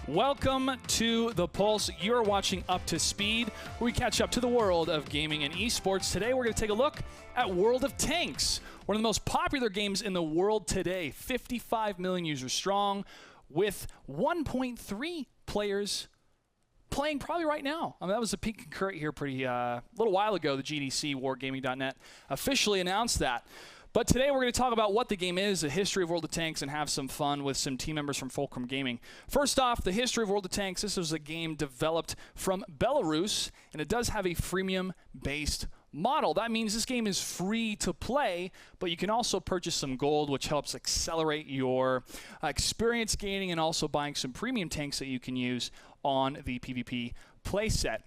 Welcome to The Pulse. You're watching Up to Speed, where we catch up to the world of gaming and esports. Today, we're going to take a look at World of Tanks, one of the most popular games in the world today. 55 million users strong, with 1.3 players playing probably right now. I mean, that was a peak concurrent here a little while ago. The GDC, Wargaming.net, officially announced that. But today we're going to talk about what the game is, the history of World of Tanks, and have some fun with some team members from Fulcrum Gaming. First off, the history of World of Tanks. This was a game developed from Belarus, and it does have a freemium-based model. That means this game is free to play, but you can also purchase some gold, which helps accelerate your experience gaining and also buying some premium tanks that you can use on the PvP playset.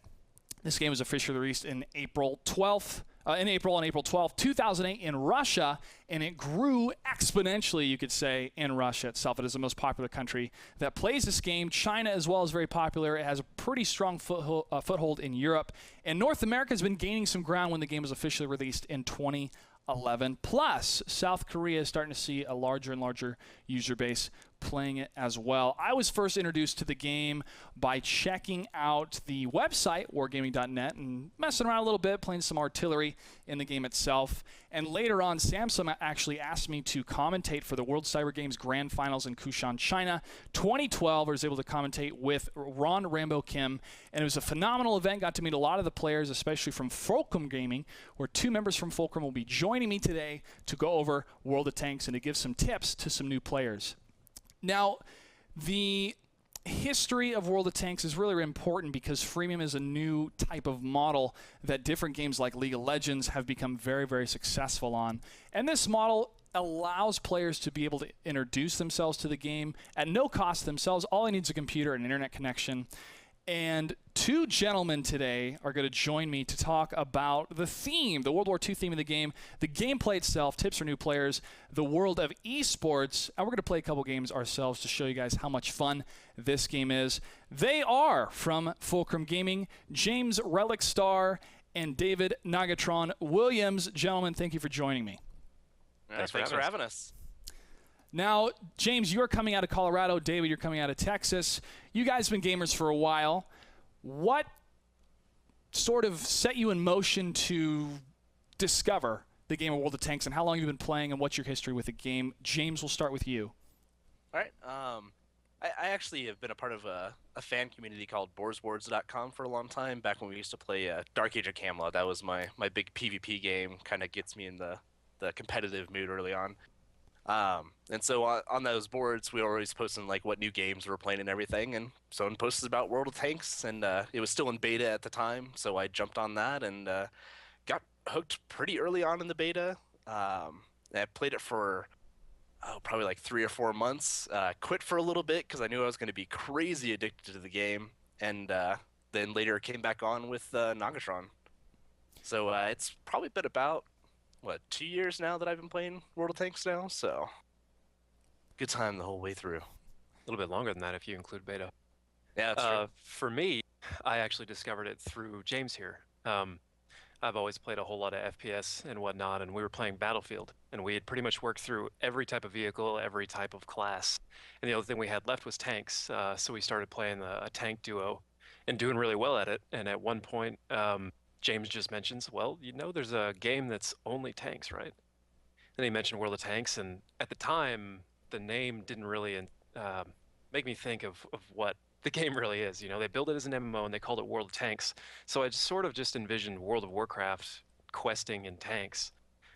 This game was officially released in April 12th. On April 12th, 2008 in Russia, and it grew exponentially, you could say, in Russia itself. It is the most popular country that plays this game. China as well is very popular. It has a pretty strong foothold in Europe. And North America has been gaining some ground when the game was officially released in 2011. Plus, South Korea is starting to see a larger and larger user base playing it as well. I was first introduced to the game by checking out the website, wargaming.net, and messing around a little bit, playing some artillery in the game itself. And later on, Samsung actually asked me to commentate for the World Cyber Games Grand Finals in Kushan, China. 2012, I was able to commentate with Ron Rambo Kim, and it was a phenomenal event. Got to meet a lot of the players, especially from Fulcrum Gaming, where two members from Fulcrum will be joining me today to go over World of Tanks and to give some tips to some new players. Now, the history of World of Tanks is really important because freemium is a new type of model that different games like League of Legends have become very, very successful on. And this model allows players to be able to introduce themselves to the game at no cost themselves. All they need is a computer and an internet connection. And two gentlemen today are going to join me to talk about the theme, the World War II theme of the game, the gameplay itself, tips for new players, the world of esports, and we're going to play a couple games ourselves to show you guys how much fun this game is. They are from Fulcrum Gaming, James Relic Star and David Nagatron Williams. Gentlemen, thank you for joining me. Thanks for having us. Now, James, you're coming out of Colorado. David, you're coming out of Texas. You guys have been gamers for a while. What sort of set you in motion to discover the game of World of Tanks, and how long have you been playing, and what's your history with the game? James, we'll start with you. All right. I actually have been a part of a fan community called BoarsWards.com for a long time, back when we used to play Dark Age of Camelot. That was my big PvP game, kind of gets me in the competitive mood early on. And so on those boards, we were always posting like what new games we were playing and everything. And someone posted about World of Tanks, and it was still in beta at the time, so I jumped on that and got hooked pretty early on in the beta. I played it for probably like 3 or 4 months. Quit for a little bit because I knew I was going to be crazy addicted to the game, and then later came back on with Nagatron. So it's probably been about 2 years now that I've been playing World of Tanks now, so good time the whole way through. A little bit longer than that if you include beta. Yeah, that's true. For me, I actually discovered it through James here. I've always played a whole lot of FPS and whatnot, and we were playing Battlefield, and we had pretty much worked through every type of vehicle, every type of class, and the only thing we had left was tanks, so we started playing a tank duo and doing really well at it. And at one point, James just mentions, well, there's a game that's only tanks, right? Then he mentioned World of Tanks, and at the time, the name didn't really make me think of what the game really is. They built it as an MMO, and they called it World of Tanks. So I just envisioned World of Warcraft questing in tanks,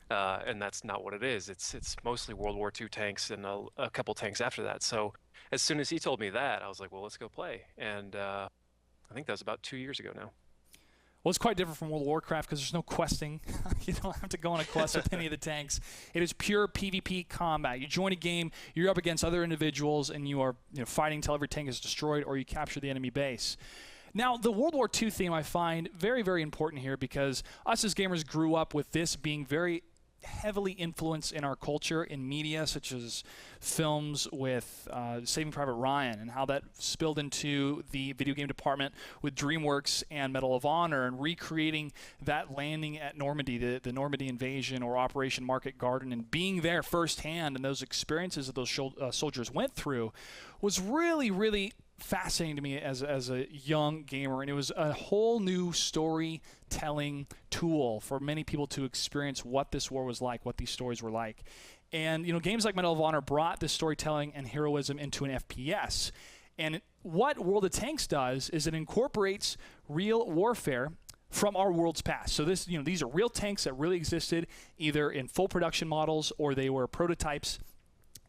and that's not what it is. It's mostly World War II tanks and a couple tanks after that. So as soon as he told me that, I was like, well, let's go play. And I think that was about 2 years ago now. Well, it's quite different from World of Warcraft because there's no questing. You don't have to go on a quest with any of the tanks. It is pure PvP combat. You join a game, you're up against other individuals, and you are fighting until every tank is destroyed or you capture the enemy base. Now, the World War II theme I find very, very important here because us as gamers grew up with this being very heavily influenced in our culture, in media, such as films with Saving Private Ryan, and how that spilled into the video game department with DreamWorks and Medal of Honor, and recreating that landing at Normandy, the Normandy invasion or Operation Market Garden, and being there firsthand, and those experiences that those soldiers went through was really, really fascinating to me as a young gamer, and it was a whole new storytelling tool for many people to experience what this war was like, what these stories were like. And games like Medal of Honor brought this storytelling and heroism into an FPS. And what World of Tanks does is it incorporates real warfare from our world's past. So these are real tanks that really existed, either in full production models or they were prototypes.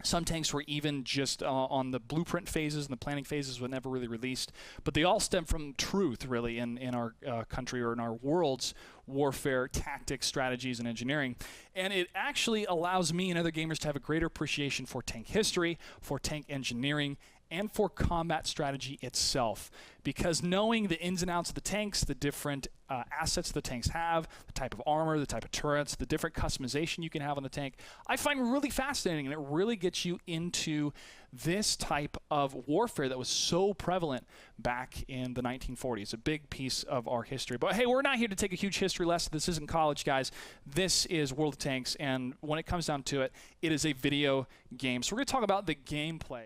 Some tanks were even just on the blueprint phases and the planning phases, were never really released. But they all stem from truth, really, in our country or in our world's warfare tactics, strategies, and engineering. And it actually allows me and other gamers to have a greater appreciation for tank history, for tank engineering, and for combat strategy itself. Because knowing the ins and outs of the tanks, the different assets the tanks have, the type of armor, the type of turrets, the different customization you can have on the tank, I find really fascinating, and it really gets you into this type of warfare that was so prevalent back in the 1940s, a big piece of our history. But hey, we're not here to take a huge history lesson. This isn't college, guys. This is World of Tanks, and when it comes down to it, it is a video game. So we're going to talk about the gameplay.